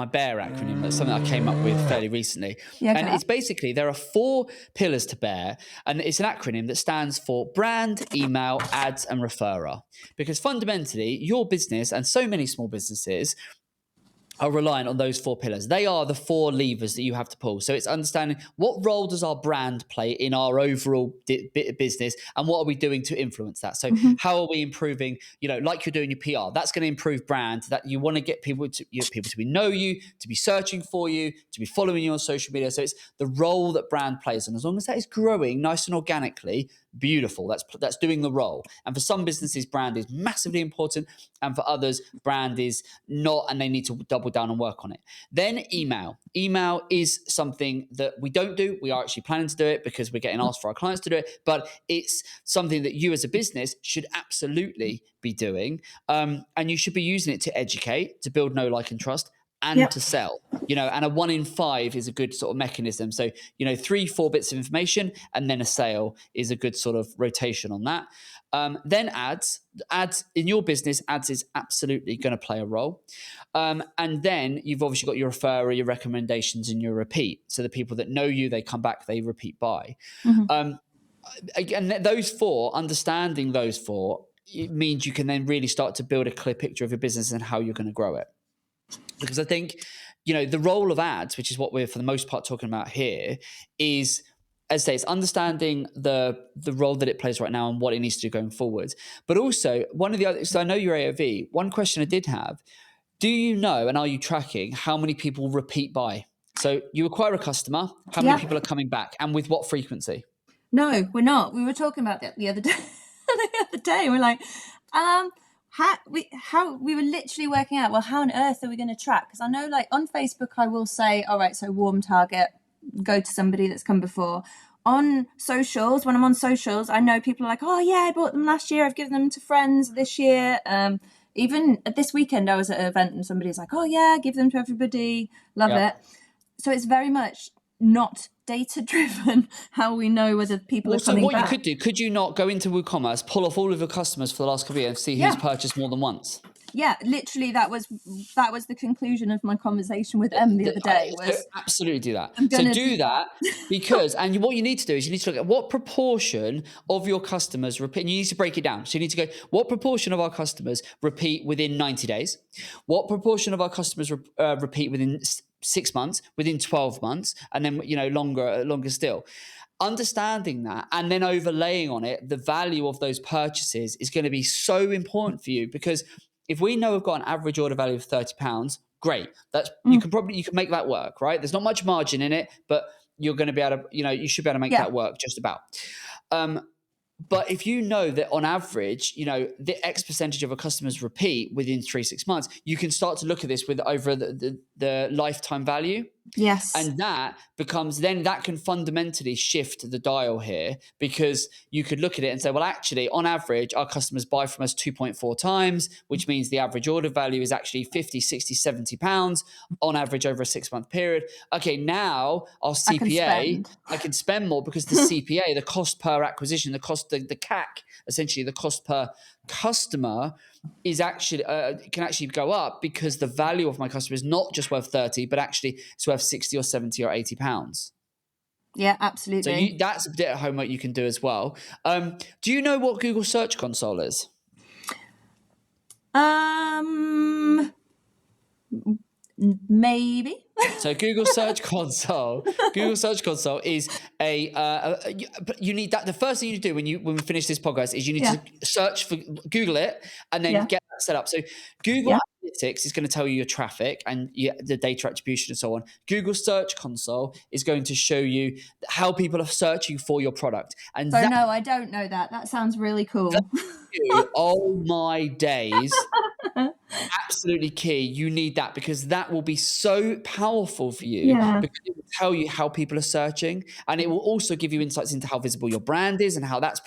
A: BEAR acronym. That's something I came up with fairly recently.
C: Yeah,
A: and it's basically, there are 4 pillars to BEAR, and it's an acronym that stands for brand, email, ads, and referrer. Because fundamentally, your business and so many small businesses are reliant on those 4 pillars. They are the 4 levers that you have to pull. So it's understanding, what role does our brand play in our overall business, and what are we doing to influence that? So how are we improving, like you're doing your PR, that's going to improve brand, that you want to get people to know you, to be searching for you, to be following you on social media. So it's the role that brand plays. And as long as that is growing nice and organically, beautiful. That's doing the role. And for some businesses, brand is massively important, and for others, brand is not, and they need to double down and work on it. Then email. Email is something that we don't do. We are actually planning to do it because we're getting asked for our clients to do it, but it's something that you as a business should absolutely be doing. And you should be using it to educate, to build know, like, and trust, and to sell, and a 1 in 5 is a good sort of mechanism. So, 3-4 bits of information and then a sale is a good sort of rotation on that. Then ads in your business, ads is absolutely going to play a role. And then you've obviously got your referrer, your recommendations, and your repeat. So the people that know you, they come back, they repeat buy. Again, those 4, understanding those 4, it means you can then really start to build a clear picture of your business and how you're going to grow it. Because I think, the role of ads, which is what we're for the most part talking about here, is as I say, it's understanding the role that it plays right now and what it needs to do going forward. But also, one of the other, so I know your AOV. One question I did have: do you know, and are you tracking how many people repeat buy? So you acquire a customer, how many people are coming back, and with what frequency?
C: No, we're not. We were talking about that the other day. The other day, we're like, how we were literally working out. Well, how on earth are we going to track? Because I know, like on Facebook, I will say, all right, so warm target, go to somebody that's come before. On socials, when I'm on socials, I know people are like, oh yeah, I bought them last year. I've given them to friends this year. Even this weekend, I was at an event and somebody's like, oh yeah, give them to everybody. Love it. So it's very much not data driven how we know whether people are coming back.
A: So what you could do, could you not go into WooCommerce, pull off all of your customers for the last couple of years and see who's purchased more than once?
C: Yeah, literally that was the conclusion of my conversation with Em the other day. Was
A: absolutely do that. So do that because, and what you need to do is you need to look at what proportion of your customers repeat. And you need to break it down. So you need to go, what proportion of our customers repeat within 90 days? What proportion of our customers repeat within 6 months, within 12 months, and then longer still? Understanding that and then overlaying on it the value of those purchases is going to be so important for you, because if we know we've got an average order value of £30, great. That's you can make that work, right? There's not much margin in it, but you're going to be able to, you should be able to make that work just about. But if you know that on average, the X percentage of our customers repeat within 3-6 months, you can start to look at this with over the lifetime value.
C: Yes.
A: And that can fundamentally shift the dial here, because you could look at it and say, well, actually, on average, our customers buy from us 2.4 times, which means the average order value is actually 50, 60, 70 pounds on average over a 6-month period. Okay, now our CPA, I can spend more because the CPA, the cost per acquisition, the CAC, essentially the cost per customer is actually can actually go up, because the value of my customer is not just worth 30, but actually it's worth 60 or 70 or 80 pounds.
C: Yeah, absolutely.
A: So that's a bit of homework you can do as well. Do you know what Google Search Console is?
C: Maybe.
A: So Google Search Console is you need that. The first thing you do when we finish this podcast is you need to Google it and then get that set up. So Google Analytics is going to tell you your traffic and the data attribution and so on. Google Search Console is going to show you how people are searching for your product. And
C: no, I don't know that. That sounds really cool.
A: Oh my days. Absolutely key. You need that, because that will be so powerful for you, because it will tell you how people are searching, and it will also give you insights into how visible your brand is and how that's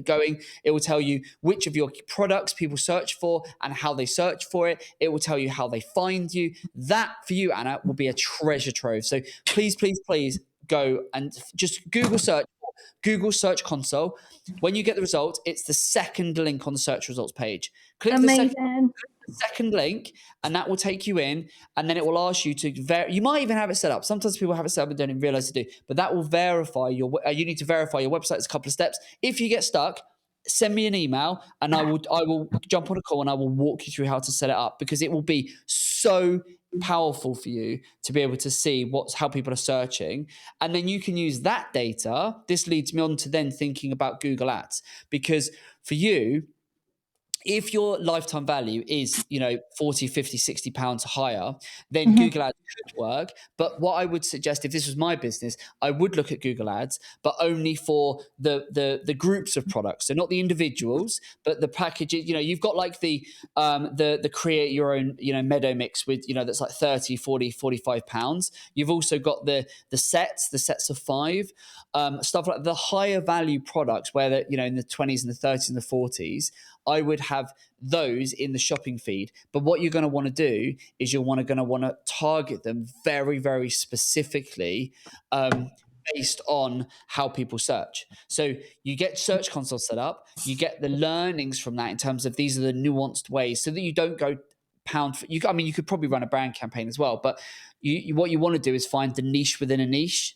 A: going. It will tell you which of your products people search for and how they search for it. It will tell you how they find you. That for you, Anna, will be a treasure trove. So please, please, please go and just Google Search Console. When you get the results, it's the second link on the search results page. Click the second link, and that will take you in, and then it will ask you to you might even have it set up. Sometimes people have it set up and don't even realize to do, but that will verify you need to verify your website. It's a couple of steps. If you get stuck, send me an email and I will jump on a call and I will walk you through how to set it up, because it will be so powerful for you to be able to see how people are searching. And then you can use that data. This leads me on to then thinking about Google Ads, because for you, if your lifetime value is 40, 50, 60 pounds higher, then Google Ads could work. But what I would suggest, if this was my business, I would look at Google Ads, but only for the groups of products. So not the individuals, but the packages. You've got like the create your own meadow mix with that's like 30, 40, 45 pounds. You've also got the sets of 5, stuff like the higher value products where in the 20s and the 30s and the 40s. I would have those in the shopping feed. But what you're going to want to do is you're going to want to target them very, very specifically based on how people search. So you get Search Console set up, you get the learnings from that in terms of these are the nuanced ways, so that you don't go pound for you. I mean, you could probably run a brand campaign as well, but what you want to do is find the niche within a niche.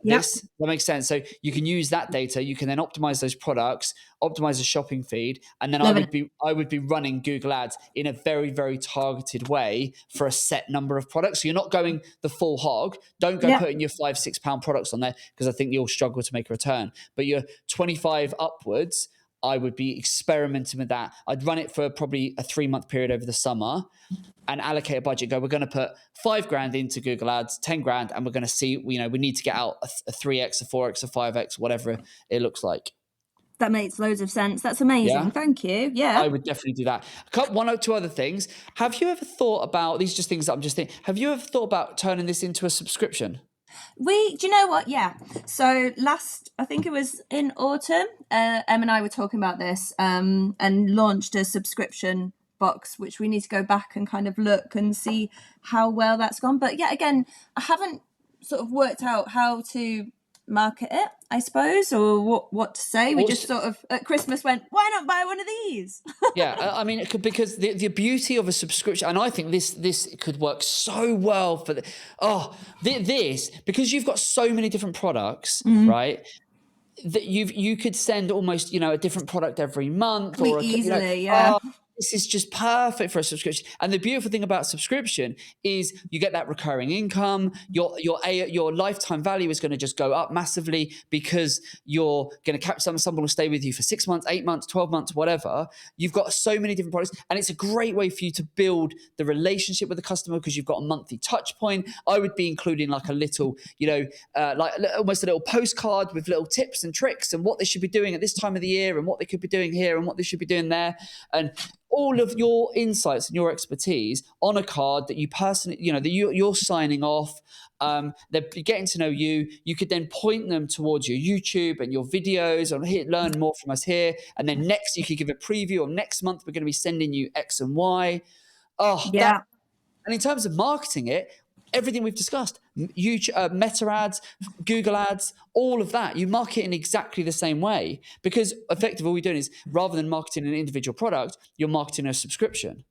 C: Yep.
A: That makes sense. So you can use that data. You can then optimize those products, optimize the shopping feed, and then I would be running Google Ads in a very, very targeted way for a set number of products. So you're not going the full hog. Don't go putting your £5-6 products on there, because I think you'll struggle to make a return. But your 25 upwards, I would be experimenting with that. I'd run it for probably a 3-month period over the summer and allocate a budget. We're going to put $5,000 into Google Ads, 10 grand, and we're going to see, we need to get out a 3x, a 4x, a 5x, whatever it looks like.
C: That makes loads of sense. That's amazing.
A: Yeah?
C: Thank you. Yeah.
A: I would definitely do that. One or two other things. Have you ever thought about, these just things that I'm just thinking, have you ever thought about turning this into a subscription?
C: Do you know what? Yeah. So I think it was in autumn, Em and I were talking about this and launched a subscription box, which we need to go back and kind of look and see how well that's gone. But yeah, again, I haven't sort of worked out how to market it, I suppose, or what to say. We just sort of at Christmas went, why not buy one of these?
A: Yeah, I mean, because the beauty of a subscription, and I think this could work so well for this, because you've got so many different products, right? That you could send almost a different product every month, or
C: easily,
A: this is just perfect for a subscription. And the beautiful thing about subscription is you get that recurring income. Your lifetime value is going to just go up massively, because you're going to catch someone will stay with you for 6 months, 8 months, 12 months, whatever. You've got so many different products, and it's a great way for you to build the relationship with the customer, because you've got a monthly touch point. I would be including like a little, like almost a little postcard with little tips and tricks and what they should be doing at this time of the year, and what they could be doing here, and what they should be doing there, and all of your insights and your expertise on a card that you personally, that you're signing off. They're getting to know you. You could then point them towards your YouTube and your videos, and here, learn more from us here. And then next, you could give a preview of next month. We're going to be sending you X and Y. And in terms of marketing it, everything we've discussed, YouTube, Meta ads, Google ads, all of that, you market in exactly the same way, because effectively all we're doing is, rather than marketing an individual product, you're marketing a subscription,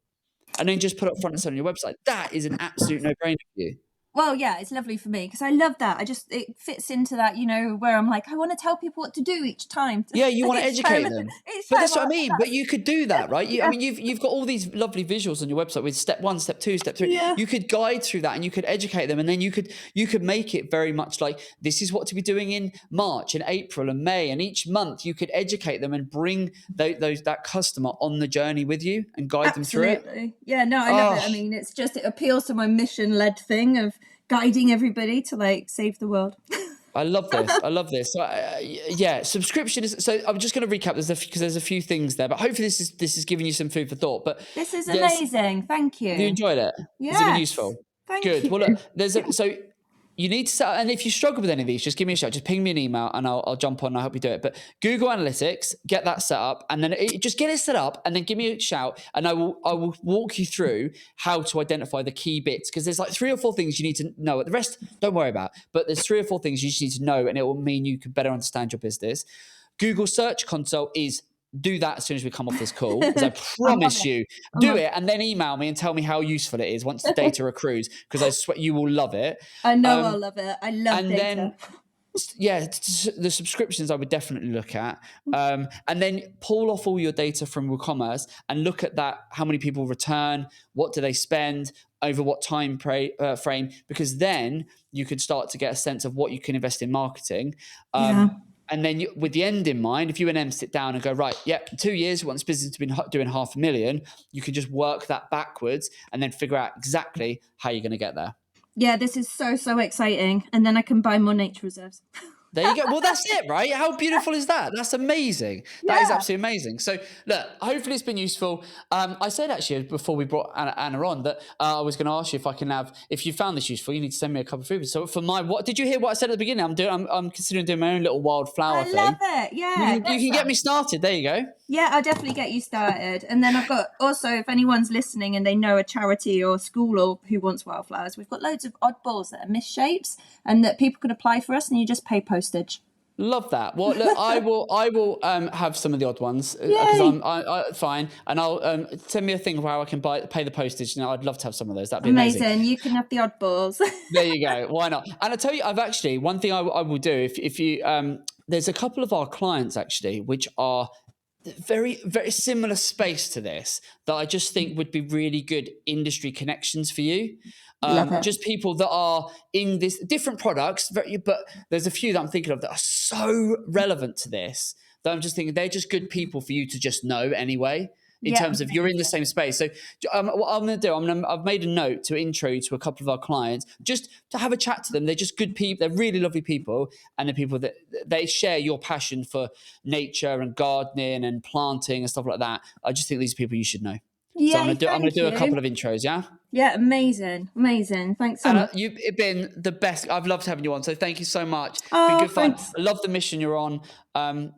A: and then just put it front and center on your website. That is an absolute no-brainer for you.
C: Well, yeah, it's lovely for me because I love that. It fits into that, where I'm like, I want to tell people what to do each time.
A: Yeah, you want to educate them. But that's what I mean. But you could do that, right? I mean, you've got all these lovely visuals on your website with step 1, step 2, step 3. Yeah. You could guide through that, and you could educate them, and then you could make it very much like, this is what to be doing in March and April and May, and each month you could educate them and bring that customer on the journey with you and guide them through it.
C: Yeah, no, I love it. I mean, it appeals to my mission-led thing of guiding everybody to save the world.
A: I love this. So, subscription is. So I'm just going to recap. Because there's a few things there, but hopefully this is giving you some food for thought. But
C: this is amazing. Thank you.
A: You enjoyed it?
C: Yeah.
A: Has it been useful?
C: Thank
A: you.
C: Well,
A: look, so you need to set, and if you struggle with any of these, just give me a shout. Just ping me an email, and I'll jump on and I'll help you do it. But Google Analytics, get that set up, and then just get it set up, and then give me a shout, and I will walk you through how to identify the key bits, because there's like 3 or 4 things you need to know. The rest, don't worry about. But there's 3 or 4 things you just need to know, and it will mean you can better understand your business. Google Search Console is. Do that as soon as we come off this call, because I promise you, do it, and then email me and tell me how useful it is once the data accrues, because I swear you will love it.
C: I know I'll love it. I love
A: and
C: data.
A: Then, the subscriptions I would definitely look at, and then pull off all your data from WooCommerce and look at that. How many people return? What do they spend? Over what time frame? Because then you could start to get a sense of what you can invest in marketing. And then with the end in mind, if you and Em sit down and go, right, in 2 years, we want this business to be doing 500,000, you can just work that backwards and then figure out exactly how you're going to get there.
C: Yeah, this is so, so exciting. And then I can buy more nature reserves.
A: There you go. Well, that's it, right? How beautiful is that? That's amazing. That is absolutely amazing. So, look, hopefully it's been useful. I said actually before we brought Anna on that I was going to ask you if you found this useful, you need to send me a couple of food. So did you hear what I said at the beginning? I'm considering doing my own little wildflower thing.
C: I love it. Yeah.
A: You can get me started. There you go.
C: Yeah, I'll definitely get you started. And then I've got also, if anyone's listening and they know a charity or school or who wants wildflowers, we've got loads of oddballs that are misshapes and that people can apply for us, and you just pay postage.
A: Love that. Well, look, I will have some of the odd ones because
C: Yay.
A: I fine, and I'll send me a thing of how I can pay the postage. I'd love to have some of those. That'd be amazing.
C: Amazing. You can have the oddballs.
A: There you go. Why not? And I tell you, I've actually one thing I will do if you there's a couple of our clients actually which are very very similar space to this that I just think would be really good industry connections for you.
C: Love it.
A: Just people that are in this different products, but there's a few that I'm thinking of that are so relevant to this that I'm just thinking they're just good people for you to just know anyway. In terms of you're in the same space. So what I'm going to do, I've made a note to intro you to a couple of our clients just to have a chat to them. They're just good people. They're really lovely people. And they're people that they share your passion for nature and gardening and planting and stuff like that. I just think these are people you should know.
C: Yeah,
A: so I'm going to do a couple of intros, yeah?
C: Yeah, amazing. Thanks so
A: Anna,
C: much.
A: you've been the best. I've loved having you on. So thank you so much. It's
C: Oh,
A: been good fun.
C: thanks.
A: I love the mission you're on.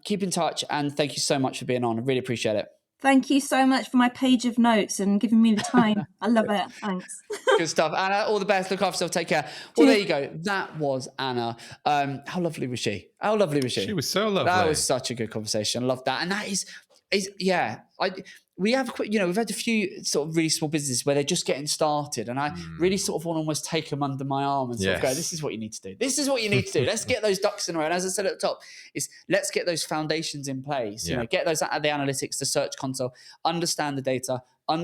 A: Keep in touch and thank you so much for being on. I really appreciate it.
C: Thank you so much for my page of notes and giving me the time. I love it. Thanks.
A: Good stuff. Anna, all the best. Look after yourself. Take care. Well, there you go. That was Anna. How lovely was she? How lovely was she?
B: She was so lovely.
A: That was such a good conversation. I love that. And that is yeah. We have, we've had a few sort of really small businesses where they're just getting started, and I really sort of want to almost take them under my arm and sort of go, this is what you need to do. This is what you need to do. Let's get those ducks in a row. And as I said at the top, let's get those foundations in place. You know, get those the analytics, the search console, understand the data,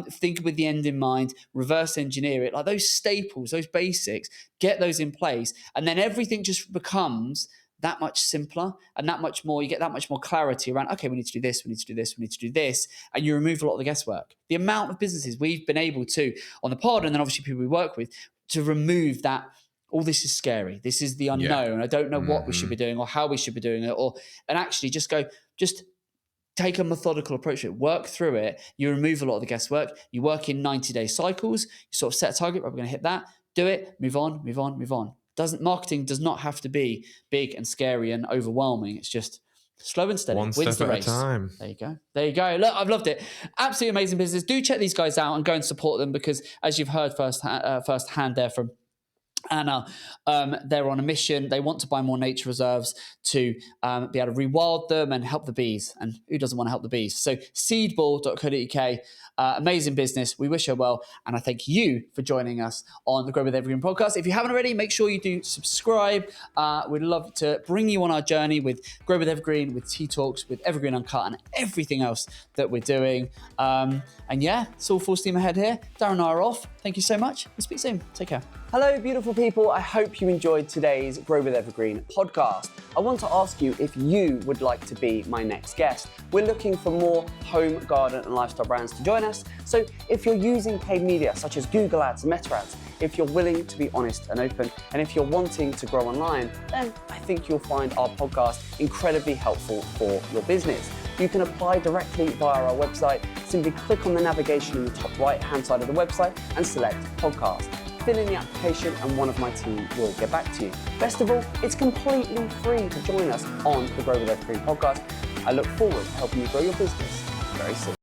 A: think with the end in mind, reverse engineer it, like those staples, those basics, get those in place, and then everything just becomes that much simpler and that much more, you get that much more clarity around, okay, we need to do this, we need to do this, we need to do this. And you remove a lot of the guesswork. The amount of businesses we've been able to, on the pod, and then obviously people we work with, to remove that, oh, this is scary. This is the unknown. I don't know what we should be doing or how we should be doing it. And actually just take a methodical approach to it, work through it. You remove a lot of the guesswork. You work in 90-day cycles. You sort of set a target, right, we're going to hit that, do it, move on, move on, move on. Marketing does not have to be big and scary and overwhelming. It's just slow and steady.
B: One
A: Wins
B: step
A: the
B: at
A: race.
B: a time.
A: There you go. There you go. Look, I've loved it. Absolutely amazing business. Do check these guys out and go and support them because, as you've heard firsthand there from Anna, they're on a mission. They want to buy more nature reserves to be able to rewild them and help the bees. And who doesn't want to help the bees? So seedball.co.uk, amazing business. We wish her well. And I thank you for joining us on the Grow with Evergreen podcast. If you haven't already, make sure you do subscribe. We'd love to bring you on our journey with Grow with Evergreen, with Tea Talks, with Evergreen Uncut, and everything else that we're doing. And yeah, it's all full steam ahead here. Darren and I are off. Thank you so much. We'll speak soon. Take care. Hello, beautiful people. I hope you enjoyed today's Grow with Evergreen podcast. I want to ask you if you would like to be my next guest. We're looking for more home, garden, and lifestyle brands to join us. So if you're using paid media such as Google Ads and Meta Ads, if you're willing to be honest and open, and if you're wanting to grow online, then I think you'll find our podcast incredibly helpful for your business. You can apply directly via our website. Simply click on the navigation in the top right-hand side of the website and select podcast. Fill in the application and one of my team will get back to you. Best of all, it's completely free to join us on the Grow with Evergreen podcast. I look forward to helping you grow your business very soon.